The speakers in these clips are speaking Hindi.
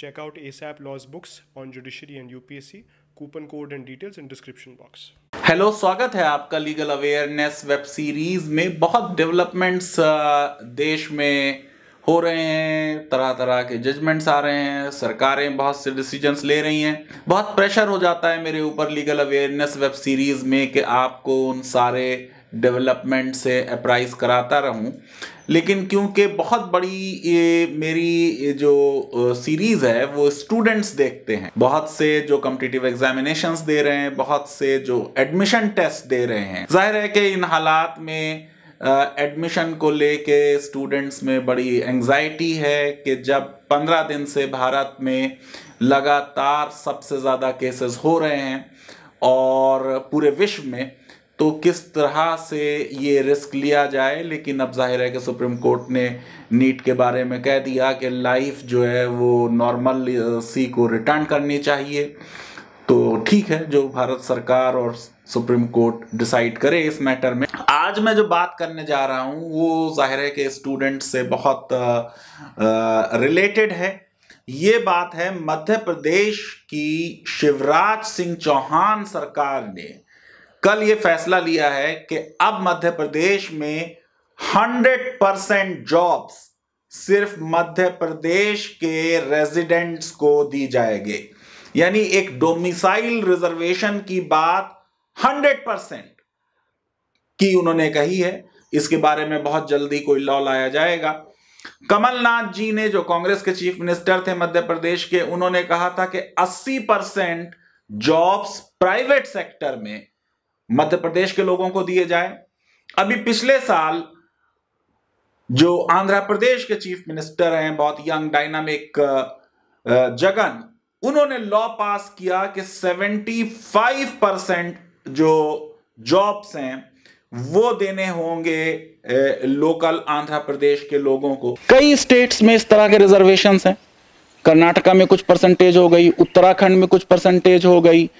Check out ASAP Law's books on judiciary and UPSC. Coupon code and details in description box. Hello, स्वागत है आपका लीगल अवेयरनेस वेब सीरीज में। बहुत डेवलपमेंट्स देश में हो रहे हैं, तरह तरह के जजमेंट्स आ रहे हैं, सरकारें बहुत से डिसीजंस ले रही हैं। बहुत प्रेशर हो जाता है मेरे ऊपर लीगल अवेयरनेस वेब सीरीज में कि आपको उन सारे डेवलपमेंट से अप्राइज कराता रहूं, लेकिन क्योंकि बहुत बड़ी ये मेरी जो सीरीज़ है वो स्टूडेंट्स देखते हैं, बहुत से जो कॉम्पिटिटिव एग्जामिनेशंस दे रहे हैं, बहुत से जो एडमिशन टेस्ट दे रहे हैं। जाहिर है कि इन हालात में एडमिशन को लेके स्टूडेंट्स में बड़ी एंजाइटी है कि जब 15 दिन से भारत में लगातार सबसे ज़्यादा केसेस हो रहे हैं और पूरे विश्व में, तो किस तरह से ये रिस्क लिया जाए। लेकिन अब जाहिर है कि सुप्रीम कोर्ट ने नीट के बारे में कह दिया कि लाइफ जो है वो नॉर्मल सी को रिटर्न करनी चाहिए। तो ठीक है, जो भारत सरकार और सुप्रीम कोर्ट डिसाइड करे इस मैटर में। आज मैं जो बात करने जा रहा हूँ वो जाहिर है कि स्टूडेंट से बहुत रिलेटेड है। ये बात है मध्य प्रदेश की शिवराज सिंह चौहान सरकार ने कल ये फैसला लिया है कि अब मध्य प्रदेश में 100% जॉब्स सिर्फ मध्य प्रदेश के रेजिडेंट्स को दी जाएगी। यानी एक डोमिसाइल रिजर्वेशन की बात 100% की उन्होंने कही है। इसके बारे में बहुत जल्दी कोई लॉ लाया जाएगा। कमलनाथ जी ने, जो कांग्रेस के चीफ मिनिस्टर थे मध्य प्रदेश के, उन्होंने कहा था कि 80% जॉब्स प्राइवेट सेक्टर में मध्य प्रदेश के लोगों को दिए जाए। अभी पिछले साल जो आंध्र प्रदेश के चीफ मिनिस्टर हैं, बहुत यंग डायनामिक जगन, उन्होंने लॉ पास किया कि 75% जो जॉब्स हैं वो देने होंगे लोकल आंध्र प्रदेश के लोगों को। कई स्टेट्स में इस तरह के रिजर्वेशंस हैं। कर्नाटका में कुछ परसेंटेज हो गई, उत्तराखंड में कुछ परसेंटेज हो गई,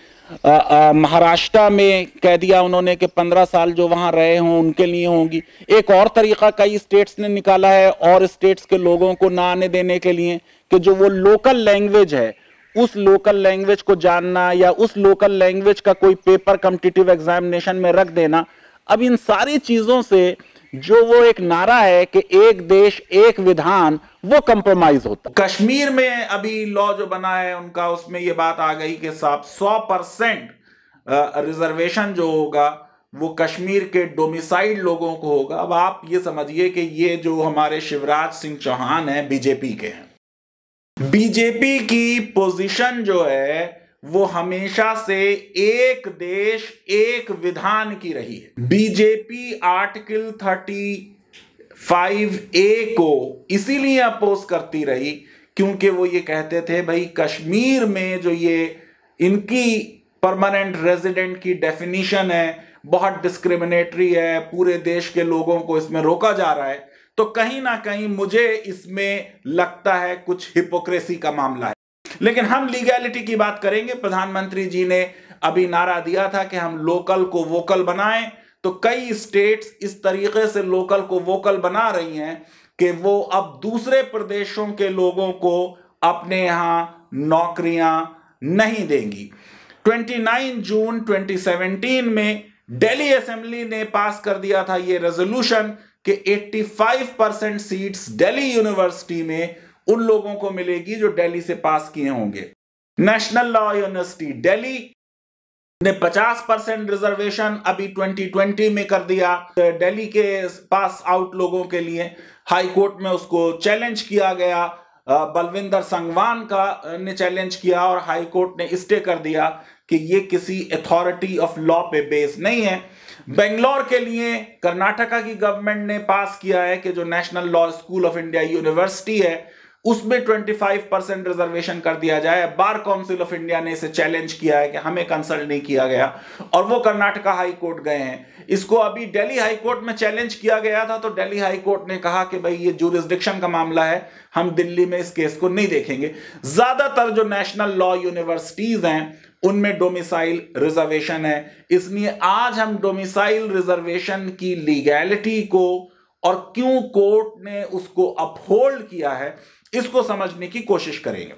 महाराष्ट्र में कह दिया उन्होंने कि 15 साल जो वहां रहे हों उनके लिए होंगी। एक और तरीका कई स्टेट्स ने निकाला है और स्टेट्स के लोगों को ना आने देने के लिए कि जो वो लोकल लैंग्वेज है, उस लोकल लैंग्वेज को जानना या उस लोकल लैंग्वेज का कोई पेपर कॉम्पिटिटिव एग्जामिनेशन में रख देना। अब इन सारी चीजों से जो वो एक नारा है कि एक देश एक विधान, वो कंप्रोमाइज होता। कश्मीर में अभी लॉ जो बना है उनका, उसमें ये बात आ गई कि साहब 100% रिजर्वेशन जो होगा वो कश्मीर के डोमिसाइल लोगों को होगा। अब आप ये समझिए कि ये जो हमारे शिवराज सिंह चौहान है बीजेपी के हैं। बीजेपी की पोजीशन जो है वो हमेशा से एक देश एक विधान की रही है। बीजेपी आर्टिकल 35A को इसीलिए अपोज करती रही क्योंकि वो ये कहते थे भाई कश्मीर में जो ये इनकी परमानेंट रेजिडेंट की डेफिनेशन है बहुत डिस्क्रिमिनेटरी है, पूरे देश के लोगों को इसमें रोका जा रहा है। तो कहीं ना कहीं मुझे इसमें लगता है कुछ हिपोक्रेसी का मामला है। लेकिन हम लीगैलिटी की बात करेंगे। प्रधानमंत्री जी ने अभी नारा दिया था कि हम लोकल को वोकल बनाएं, तो कई स्टेट्स इस तरीके से लोकल को वोकल बना रही हैं कि वो अब दूसरे प्रदेशों के लोगों को अपने यहां नौकरियां नहीं देंगी। 29 जून 2017 में दिल्ली असेंबली ने पास कर दिया था ये रेजोल्यूशन कि 85% सीट्स दिल्ली यूनिवर्सिटी में उन लोगों को मिलेगी जो दिल्ली से पास किए होंगे। नेशनल लॉ यूनिवर्सिटी दिल्ली ने 50% रिजर्वेशन अभी 2020 में कर दिया दिल्ली के पास आउट लोगों के लिए। हाई कोर्ट में उसको चैलेंज किया गया, बलविंदर संगवान ने चैलेंज किया और हाई कोर्ट ने स्टे कर दिया कि ये किसी अथॉरिटी ऑफ लॉ पे बेस नहीं है। बेंगलोर के लिए कर्नाटका की गवर्नमेंट ने पास किया है कि जो national law school of India university है उसमें 25% रिजर्वेशन कर दिया जाए। बार काउंसिल ऑफ इंडिया ने इसे चैलेंज किया है कि हमें कंसल्ट नहीं किया गया और वो कर्नाटका हाई कोर्ट गए हैं। इसको अभी दिल्ली हाई कोर्ट में चैलेंज किया गया था तो दिल्ली हाई कोर्ट ने कहा कि भाई ये ज्यूरिसडिक्शन का मामला है, हम दिल्ली में इस केस को नहीं देखेंगे। ज्यादातर जो नेशनल लॉ यूनिवर्सिटीज हैं उनमें डोमिसाइल रिजर्वेशन है। इसलिए आज हम डोमिसाइल रिजर्वेशन की लीगैलिटी को और क्यों कोर्ट ने उसको अपहोल्ड किया है इसको समझने की कोशिश करेंगे।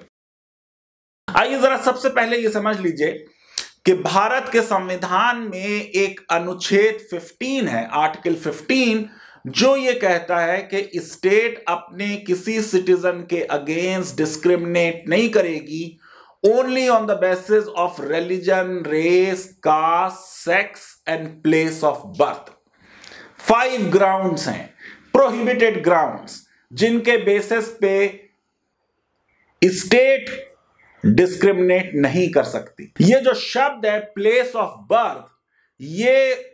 आइए जरा सबसे पहले ये समझ लीजिए कि भारत के संविधान में एक अनुच्छेद 15 है, आर्टिकल 15, जो ये कहता है कि स्टेट अपने किसी सिटीजन के अगेंस्ट डिस्क्रिमिनेट नहीं करेगी only on the basis of religion, race, caste, sex and place of birth. 5 grounds हैं, प्रोहिबिटेड ग्राउंड्स, जिनके बेसिस पे स्टेट डिस्क्रिमिनेट नहीं कर सकती। ये जो शब्द है प्लेस ऑफ बर्थ, ये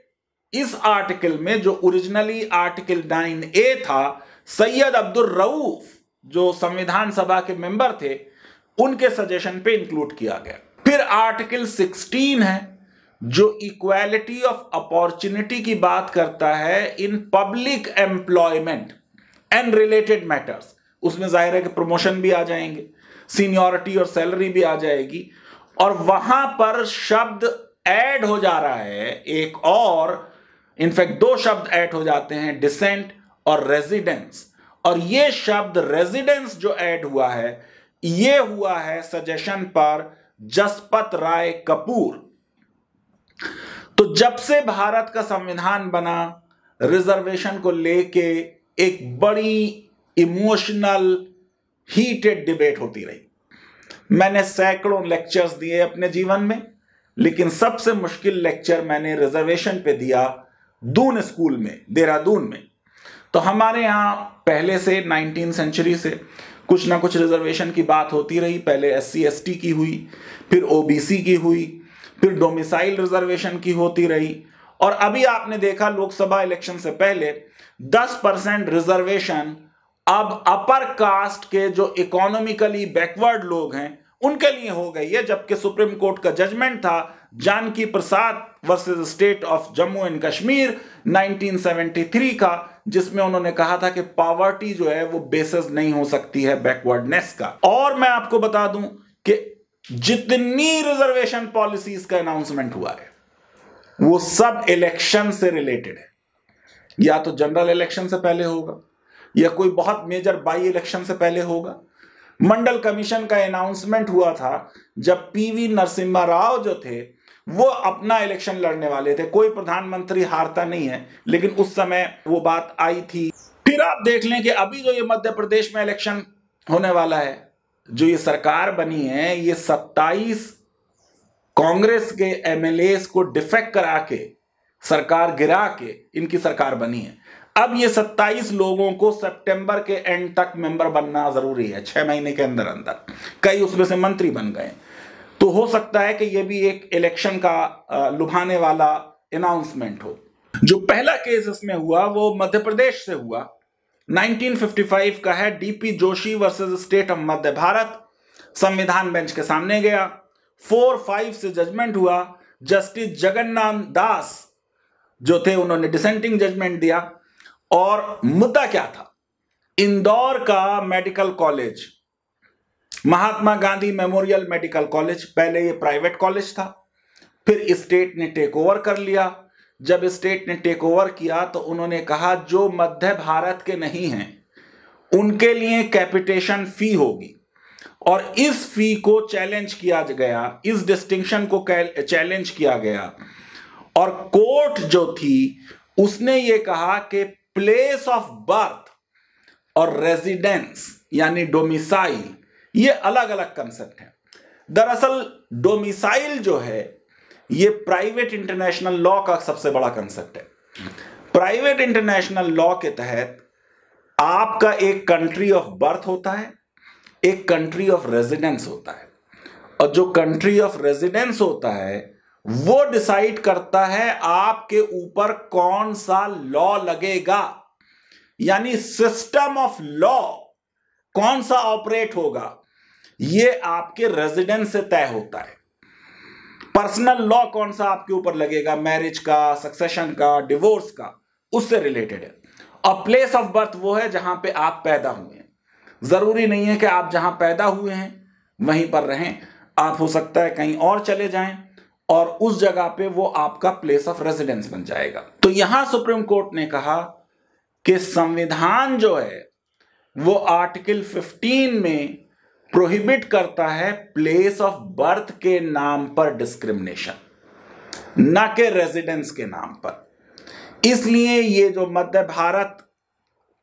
इस आर्टिकल में, जो ओरिजिनली आर्टिकल 9A था, सैयद अब्दुल रऊफ जो संविधान सभा के मेंबर थे, उनके सजेशन पे इंक्लूड किया गया। फिर आर्टिकल 16 है जो इक्वालिटी ऑफ अपॉर्चुनिटी की बात करता है in public employment and related matters. उसमें जाहिर है कि प्रमोशन भी आ जाएंगे, सीनियरिटी और सैलरी भी आ जाएगी। और वहां पर शब्द ऐड हो जा रहा है एक और, इनफैक्ट 2 शब्द ऐड हो जाते हैं, डिसेंट और रेजिडेंस। और ये शब्द रेजिडेंस जो ऐड हुआ है, ये हुआ है सजेशन पर जसपत राय कपूर। तो जब से भारत का संविधान बना, रिजर्वेशन को लेके एक बड़ी इमोशनल हीटेड डिबेट होती रही। मैंने सैकड़ों लेक्चर्स दिए अपने जीवन में, लेकिन सबसे मुश्किल लेक्चर मैंने रिजर्वेशन पे दिया दून स्कूल में, देहरादून में। तो हमारे यहां पहले से 19वीं सेंचुरी से कुछ ना कुछ रिजर्वेशन की बात होती रही। पहले SC ST की हुई, फिर OBC की हुई, फिर डोमिसाइल रिजर्वेशन की होती रही, और अभी आपने देखा लोकसभा इलेक्शन से पहले 10% रिजर्वेशन अब अपर कास्ट के जो इकोनॉमिकली बैकवर्ड लोग हैं उनके लिए हो गई है। जबकि सुप्रीम कोर्ट का जजमेंट था Janaki Prasad versus state of Jammu and Kashmir 1973 का, जिसमें उन्होंने कहा था कि पॉवर्टी जो है वो बेसिस नहीं हो सकती है बैकवर्डनेस का। और मैं आपको बता दूं कि जितनी रिजर्वेशन पॉलिसीज का अनाउंसमेंट हुआ है वो सब इलेक्शन से रिलेटेड है। या तो जनरल इलेक्शन से पहले होगा, या कोई बहुत मेजर बाई इलेक्शन से पहले होगा। मंडल कमीशन का अनाउंसमेंट हुआ था जब PV नरसिम्हा राव जो थे वो अपना इलेक्शन लड़ने वाले थे। कोई प्रधानमंत्री हारता नहीं है, लेकिन उस समय वो बात आई थी। फिर आप देख लें कि अभी जो ये मध्य प्रदेश में इलेक्शन होने वाला है, जो ये सरकार बनी है, ये 27 कांग्रेस के MLAs को डिफेक्ट करा के, सरकार गिरा के इनकी सरकार बनी है। अब ये 27 लोगों को सितंबर के एंड तक मेंबर बनना जरूरी है, 6 महीने के अंदर अंदर। कई उसमें से मंत्री बन गए, तो हो सकता है कि ये भी एक इलेक्शन का लुभाने वाला अनाउंसमेंट हो। जो पहला केस इसमें हुआ वो मध्य प्रदेश से हुआ, 1955 का है, DP Joshi versus state of Madhya Bharat. संविधान बेंच के सामने गया, 4-5 से जजमेंट हुआ। जस्टिस जगन्नाथ दास जो थे उन्होंने डिसेंटिंग जजमेंट दिया। और मुद्दा क्या था? इंदौर का medical college, Mahatma Gandhi memorial medical college, पहले ये प्राइवेट कॉलेज था, फिर स्टेट ने टेक ओवर कर लिया। जब स्टेट ने टेक ओवर किया तो उन्होंने कहा जो मध्य भारत के नहीं हैं उनके लिए कैपिटेशन फी होगी, और इस फी को चैलेंज किया गया, इस डिस्टिंक्शन को चैलेंज किया गया। और कोर्ट जो थी उसने ये कहा कि प्लेस ऑफ बर्थ और रेजिडेंस यानी डोमिसाइल, ये अलग अलग कंसेप्ट है। दरअसल डोमिसाइल जो है ये प्राइवेट इंटरनेशनल लॉ का सबसे बड़ा कंसेप्ट है। प्राइवेट इंटरनेशनल लॉ के तहत आपका एक कंट्री ऑफ बर्थ होता है, एक कंट्री ऑफ रेजिडेंस होता है, और जो कंट्री ऑफ रेजिडेंस होता है वो डिसाइड करता है आपके ऊपर कौन सा लॉ लगेगा, यानी सिस्टम ऑफ लॉ कौन सा ऑपरेट होगा, ये आपके रेजिडेंस से तय होता है। पर्सनल लॉ कौन सा आपके ऊपर लगेगा, मैरिज का, सक्सेशन का, डिवोर्स का, उससे रिलेटेड है। और प्लेस ऑफ बर्थ वो है जहां पे आप पैदा हुए हैं। जरूरी नहीं है कि आप जहां पैदा हुए हैं वहीं पर रहें, आप हो सकता है कहीं और चले जाएं और उस जगह पे वो आपका प्लेस ऑफ रेजिडेंस बन जाएगा। तो यहां सुप्रीम कोर्ट ने कहा कि संविधान जो है वो आर्टिकल 15 में प्रोहिबिट करता है प्लेस ऑफ बर्थ के नाम पर डिस्क्रिमिनेशन, न के रेजिडेंस के नाम पर। इसलिए ये जो मध्य भारत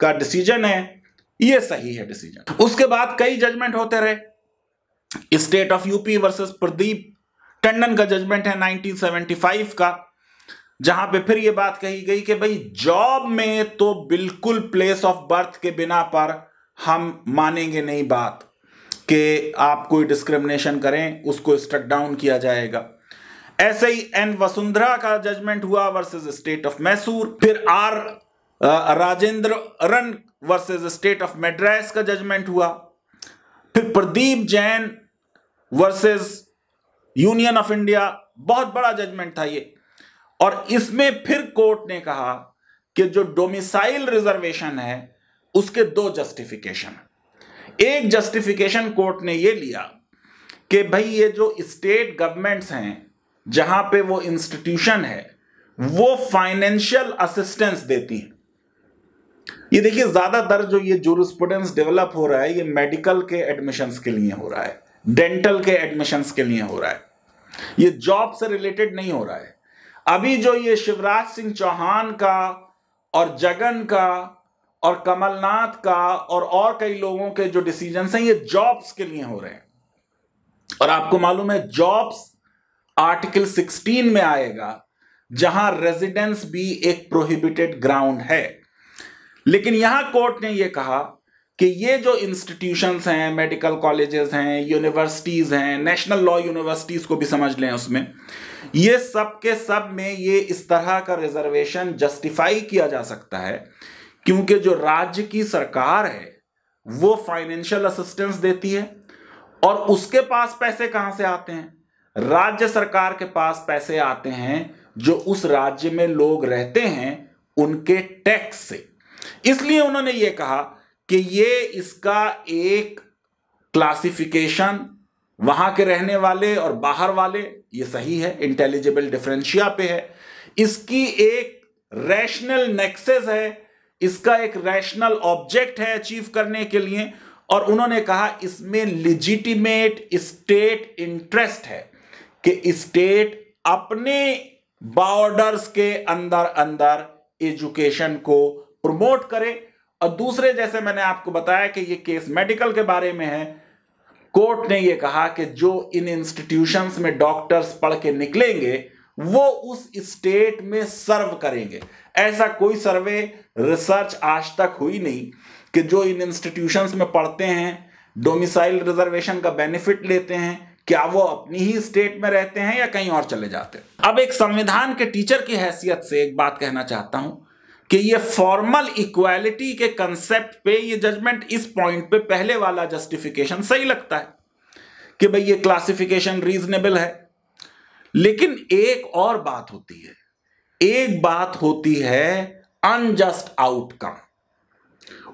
का डिसीजन है ये सही है डिसीजन। उसके बाद कई जजमेंट होते रहे। State of UP versus Pradeep Tandon का जजमेंट है 1975 का, जहां पे फिर ये बात कही गई कि भाई जॉब में तो बिल्कुल प्लेस ऑफ बर्थ के बिना पर हम मानेंगे नहीं बात कि आप कोई डिस्क्रिमिनेशन करें, उसको स्ट्रक डाउन किया जाएगा। ऐसे ही एन वसुंधरा का जजमेंट हुआ वर्सेस स्टेट ऑफ मैसूर। फिर R Rajendran versus state of Madras का जजमेंट हुआ। फिर Pradeep Jain versus union of India, बहुत बड़ा जजमेंट था ये। और इसमें फिर कोर्ट ने कहा कि जो डोमिसाइल रिजर्वेशन है उसके दो जस्टिफिकेशन। एक जस्टिफिकेशन कोर्ट ने ये लिया कि भाई ये जो स्टेट गवर्नमेंट्स हैं जहां पे वो इंस्टीट्यूशन है वो फाइनेंशियल असिस्टेंस देती है। ये देखिए ज्यादातर जो ये जूरिस्प्रूडेंस डेवलप हो रहा है ये मेडिकल के एडमिशंस के लिए हो रहा है, डेंटल के एडमिशंस के लिए हो रहा है, ये जॉब से रिलेटेड नहीं हो रहा है। अभी जो ये शिवराज सिंह चौहान का और जगन का और कमलनाथ का और कई लोगों के जो डिसीजंस हैं ये जॉब्स के लिए हो रहे हैं। और आपको मालूम है जॉब्स आर्टिकल 16 में आएगा जहां रेजिडेंस भी एक प्रोहिबिटेड ग्राउंड है। लेकिन यहां कोर्ट ने यह कहा कि ये जो इंस्टीट्यूशंस हैं, मेडिकल कॉलेजेस हैं, यूनिवर्सिटीज हैं, नेशनल लॉ यूनिवर्सिटीज को भी समझ लें उसमें, ये सब के सब में ये इस तरह का रिजर्वेशन जस्टिफाई किया जा सकता है क्योंकि जो राज्य की सरकार है वो फाइनेंशियल असिस्टेंस देती है। और उसके पास पैसे कहां से आते हैं? राज्य सरकार के पास पैसे आते हैं जो उस राज्य में लोग रहते हैं उनके टैक्स से। इसलिए उन्होंने ये कहा कि ये इसका एक क्लासिफिकेशन वहां के रहने वाले और बाहर वाले, ये सही है, इंटेलिजिबल डिफरेंशिया पे है, इसकी एक रैशनल नेक्सस है, इसका एक रैशनल ऑब्जेक्ट है अचीव करने के लिए। और उन्होंने कहा इसमें लिजिटिमेट स्टेट इंटरेस्ट है कि स्टेट अपने बॉर्डर्स के अंदर अंदर एजुकेशन को प्रमोट करे। और दूसरे, जैसे मैंने आपको बताया कि ये केस मेडिकल के बारे में है, कोर्ट ने ये कहा कि जो इन इंस्टीट्यूशंस में डॉक्टर्स पढ़ के निकलेंगे वो उस स्टेट में सर्व करेंगे। ऐसा कोई सर्वे रिसर्च आज तक हुई नहीं कि जो इन इंस्टीट्यूशंस में पढ़ते हैं, डोमिसाइल रिजर्वेशन का बेनिफिट लेते हैं, क्या वो अपनी ही स्टेट में रहते हैं या कहीं और चले जाते हैं। अब एक संविधान के टीचर की हैसियत से एक बात कहना चाहता हूं कि ये फॉर्मल इक्वालिटी के कंसेप्ट पे ये जजमेंट इस पॉइंट पे पहले वाला जस्टिफिकेशन सही लगता है कि भाई ये क्लासिफिकेशन रीजनेबल है। लेकिन एक और बात होती है, एक बात होती है अनजस्ट आउटकम,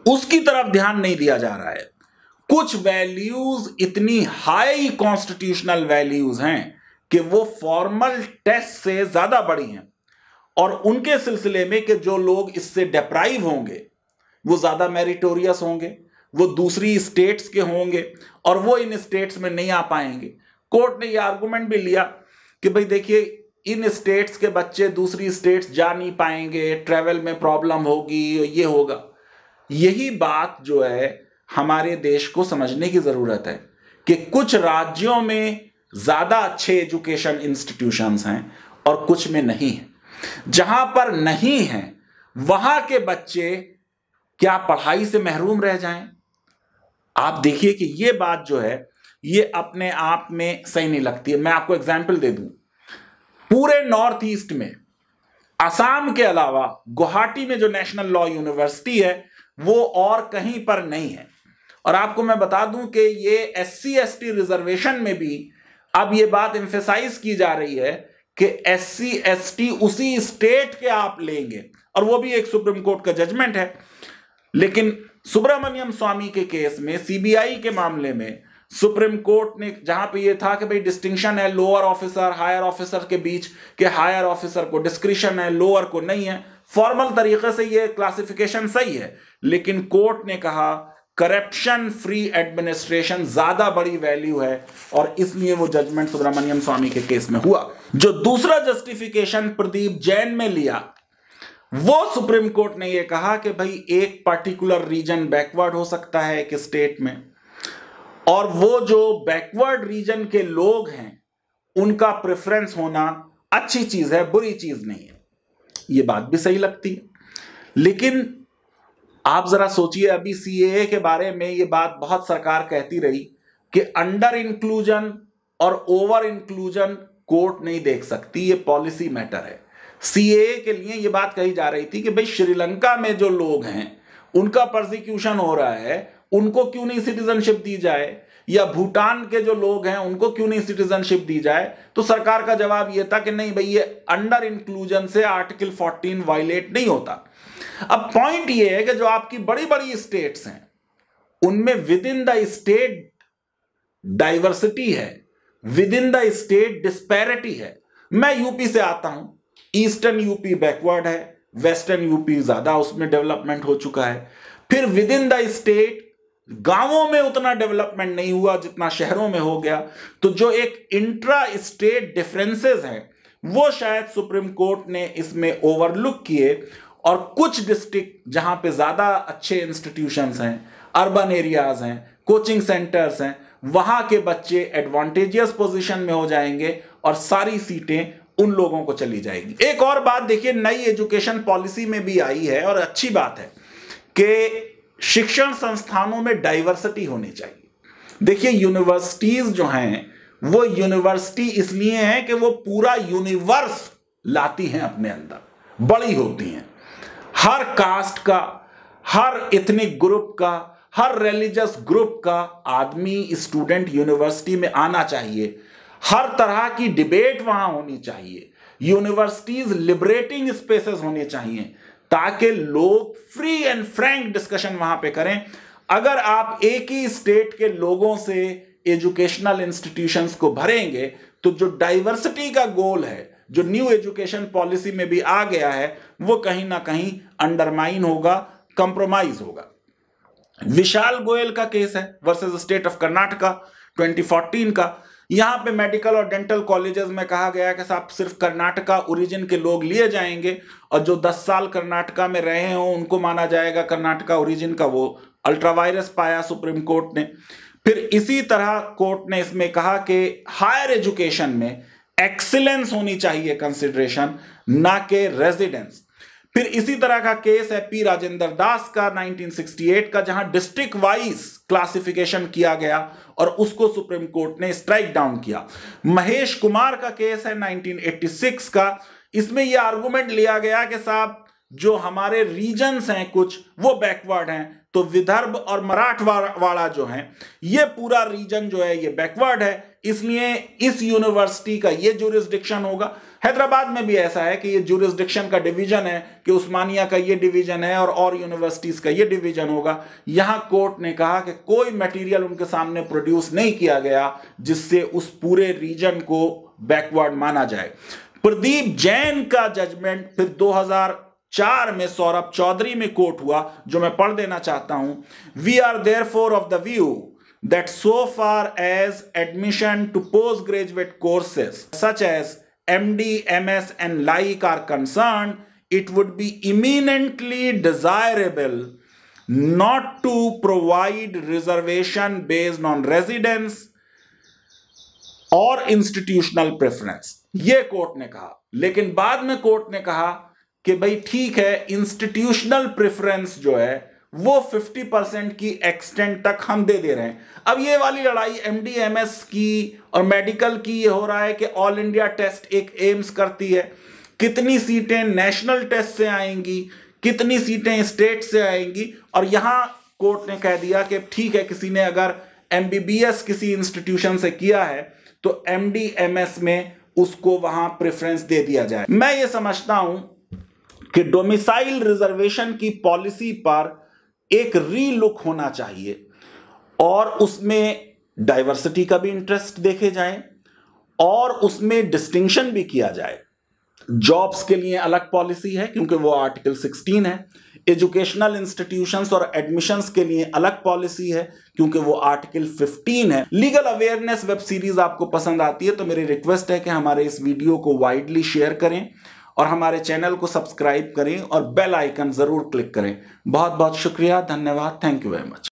उसकी तरफ ध्यान नहीं दिया जा रहा है। कुछ वैल्यूज इतनी हाई कॉन्स्टिट्यूशनल वैल्यूज हैं कि वो फॉर्मल टेस्ट से ज्यादा बड़ी हैं और उनके सिलसिले में कि जो लोग इससे डिप्राइव होंगे वो ज्यादा मेरिटोरियस होंगे, वो दूसरी स्टेट्स के होंगे और वो इन स्टेट्स में नहीं आ पाएंगे। कोर्ट ने ये आर्गुमेंट भी लिया कि भाई देखिए इन स्टेट्स के बच्चे दूसरी स्टेट्स जा नहीं पाएंगे, ट्रैवल में प्रॉब्लम होगी, ये होगा। यही बात जो है हमारे देश को समझने की जरूरत है कि कुछ राज्यों में ज्यादा अच्छे एजुकेशन इंस्टीट्यूशंस हैं और कुछ में नहीं है। जहां पर नहीं है वहां के बच्चे क्या पढ़ाई से महरूम रह जाएं? आप देखिए कि ये बात जो है ये अपने आप में सही नहीं लगती है। मैं आपको एग्जांपल दे दूं, पूरे नॉर्थ ईस्ट में असम के अलावा गुवाहाटी में जो नेशनल लॉ यूनिवर्सिटी है वो और कहीं पर नहीं है। और आपको मैं बता दूं कि ये SC ST रिजर्वेशन में भी अब ये बात एम्फेसाइज की जा रही है कि SC ST उसी स्टेट के आप लेंगे, और वो भी एक सुप्रीम कोर्ट का जजमेंट है। लेकिन सुब्रमण्यम स्वामी के केस में, CBI के मामले में, सुप्रीम कोर्ट ने जहां पे ये था कि भाई डिस्टिंक्शन है लोअर ऑफिसर हायर ऑफिसर के बीच, कि हायर ऑफिसर को डिस्क्रिशन है, लोअर को नहीं है, फॉर्मल तरीके से ये क्लासिफिकेशन सही है। लेकिन कोर्ट ने कहा करप्शन फ्री एडमिनिस्ट्रेशन ज्यादा बड़ी वैल्यू है, और इसलिए वो जजमेंट सुब्रमण्यम स्वामी के केस में हुआ। जो दूसरा जस्टिफिकेशन प्रदीप जैन में लिया, वो सुप्रीम कोर्ट ने ये कहा कि भाई एक पर्टिकुलर रीजन बैकवर्ड हो सकता है एक स्टेट में, और वो जो बैकवर्ड रीजन के लोग हैं उनका प्रेफरेंस होना अच्छी चीज है, बुरी चीज नहीं है। ये बात भी सही लगती है, लेकिन आप जरा सोचिए, अभी सीएए के बारे में ये बात बहुत सरकार कहती रही कि अंडर इंक्लूजन और ओवर इंक्लूजन कोर्ट नहीं देख सकती, ये पॉलिसी मैटर है। सीएए के लिए ये बात कही जा रही थी कि भाई श्रीलंका में जो लोग हैं उनका प्रोसिक्यूशन हो रहा है, उनको क्यों नहीं सिटीजनशिप दी जाए, या भूटान के जो लोग हैं उनको क्यों नहीं सिटीजनशिप दी जाए। तो सरकार का जवाब यह था कि नहीं भाई, ये अंडर इंक्लूजन से आर्टिकल 14 वायलेट नहीं होता। अब पॉइंट ये है कि जो आपकी बड़ी बड़ी स्टेट्स हैं उनमें within the state diversity है, within the state disparity है। मैं यूपी से आता हूं, ईस्टर्न यूपी बैकवर्ड है, वेस्टर्न यूपी ज्यादा उसमें डेवलपमेंट हो चुका है। फिर विद इन द स्टेट गांवों में उतना डेवलपमेंट नहीं हुआ जितना शहरों में हो गया। तो जो एक इंट्रा स्टेट डिफरेंसेस हैं वो शायद सुप्रीम कोर्ट ने इसमें ओवरलुक किए, और कुछ डिस्ट्रिक्ट जहां पे ज्यादा अच्छे इंस्टीट्यूशंस हैं, अर्बन एरियाज हैं, कोचिंग सेंटर्स हैं, वहां के बच्चे एडवांटेजियस पोजीशन में हो जाएंगे और सारी सीटें उन लोगों को चली जाएगी। एक और बात देखिए, नई एजुकेशन पॉलिसी में भी आई है और अच्छी बात है कि शिक्षण संस्थानों में डाइवर्सिटी होनी चाहिए। देखिए यूनिवर्सिटीज जो हैं वो यूनिवर्सिटी इसलिए हैं कि वो पूरा यूनिवर्स लाती हैं अपने अंदर, बड़ी होती हैं। हर कास्ट का, हर एथनिक ग्रुप का, हर रिलीजियस ग्रुप का आदमी स्टूडेंट यूनिवर्सिटी में आना चाहिए। हर तरह की डिबेट वहां होनी चाहिए। यूनिवर्सिटीज लिबरेटिंग स्पेसेस होने चाहिए ताकि लोग फ्री एंड फ्रैंक डिस्कशन वहां पे करें। अगर आप एक ही स्टेट के लोगों से एजुकेशनल इंस्टीट्यूशंस को भरेंगे तो जो डाइवर्सिटी का गोल है, जो न्यू एजुकेशन पॉलिसी में भी आ गया है, वो कहीं ना कहीं अंडरमाइन होगा, कंप्रोमाइज होगा। विशाल गोयल का केस है वर्सेस स्टेट ऑफ कर्नाटका 2014 का। यहां पे मेडिकल और डेंटल कॉलेजेस में कहा गया कि साहब सिर्फ कर्नाटका ओरिजिन के लोग लिए जाएंगे, और जो 10 साल कर्नाटका में रहे हो उनको माना जाएगा कर्नाटका ओरिजिन का। वो अल्ट्रावायरस पाया सुप्रीम कोर्ट ने। फिर इसी तरह कोर्ट ने इसमें कहा कि हायर एजुकेशन में एक्सीलेंस होनी चाहिए कंसिडरेशन, ना कि रेजिडेंस। फिर इसी तरह का केस है पी राजेंद्र दास का 1968 का, जहां डिस्ट्रिक्ट वाइज क्लासिफिकेशन किया गया और उसको सुप्रीम कोर्ट ने स्ट्राइक डाउन किया। महेश कुमार का केस है 1986 का। इसमें यह आर्गुमेंट लिया गया कि साहब जो हमारे रीजन्स हैं कुछ वो बैकवर्ड हैं, तो विदर्भ और मराठवाड़ा जो है ये पूरा रीजन जो है ये बैकवर्ड है, इसलिए इस यूनिवर्सिटी का ये जुरिस्डिक्शन होगा। हैदराबाद में भी ऐसा है कि ये जुरिस्डिक्शन का डिवीजन है कि उस्मानिया का ये डिवीजन है और यूनिवर्सिटीज का ये डिवीजन होगा। यहां कोर्ट ने कहा कि कोई मटेरियल उनके सामने प्रोड्यूस नहीं किया गया जिससे उस पूरे रीजन को बैकवर्ड माना जाए। प्रदीप जैन का जजमेंट फिर 2004 में सौरभ चौधरी में कोर्ट हुआ, जो मैं पढ़ देना चाहता हूं। We are therefore of the view that so far as admission to postgraduate courses such as MD, MS and like are concerned, it would be eminently desirable not to provide reservation based on residence or institutional preference। ये कोर्ट ने कहा, लेकिन बाद में कोर्ट ने कहा कि भाई ठीक है, इंस्टीट्यूशनल प्रेफरेंस जो है वो 50% की एक्सटेंट तक हम दे रहे हैं। अब ये वाली लड़ाई एमडी एमएस की और मेडिकल की ये हो रहा है कि ऑल इंडिया टेस्ट एक एम्स करती है, कितनी सीटें नेशनल टेस्ट से आएंगी, कितनी सीटें स्टेट से आएंगी। और यहां कोर्ट ने कह दिया कि ठीक है, किसी ने अगर एमबीबीएस किसी इंस्टीट्यूशन से किया है तो एमडी एमएस में उसको वहां प्रेफरेंस दे दिया जाए। मैं ये समझता हूं कि डोमिसाइल रिजर्वेशन की पॉलिसी पर एक रीलुक होना चाहिए और उसमें डाइवर्सिटी का भी इंटरेस्ट देखे जाए और उसमें डिस्टिंक्शन भी किया जाए। जॉब्स के लिए अलग पॉलिसी है क्योंकि वो आर्टिकल 16 है। एजुकेशनल इंस्टीट्यूशंस और एडमिशंस के लिए अलग पॉलिसी है क्योंकि वो आर्टिकल 15 है। लीगल अवेयरनेस वेब सीरीज आपको पसंद आती है तो मेरी रिक्वेस्ट है कि हमारे इस वीडियो को वाइडली शेयर करें और हमारे चैनल को सब्सक्राइब करें और बेल आइकन जरूर क्लिक करें। बहुत बहुत शुक्रिया, धन्यवाद, थैंक यू वेरी मच।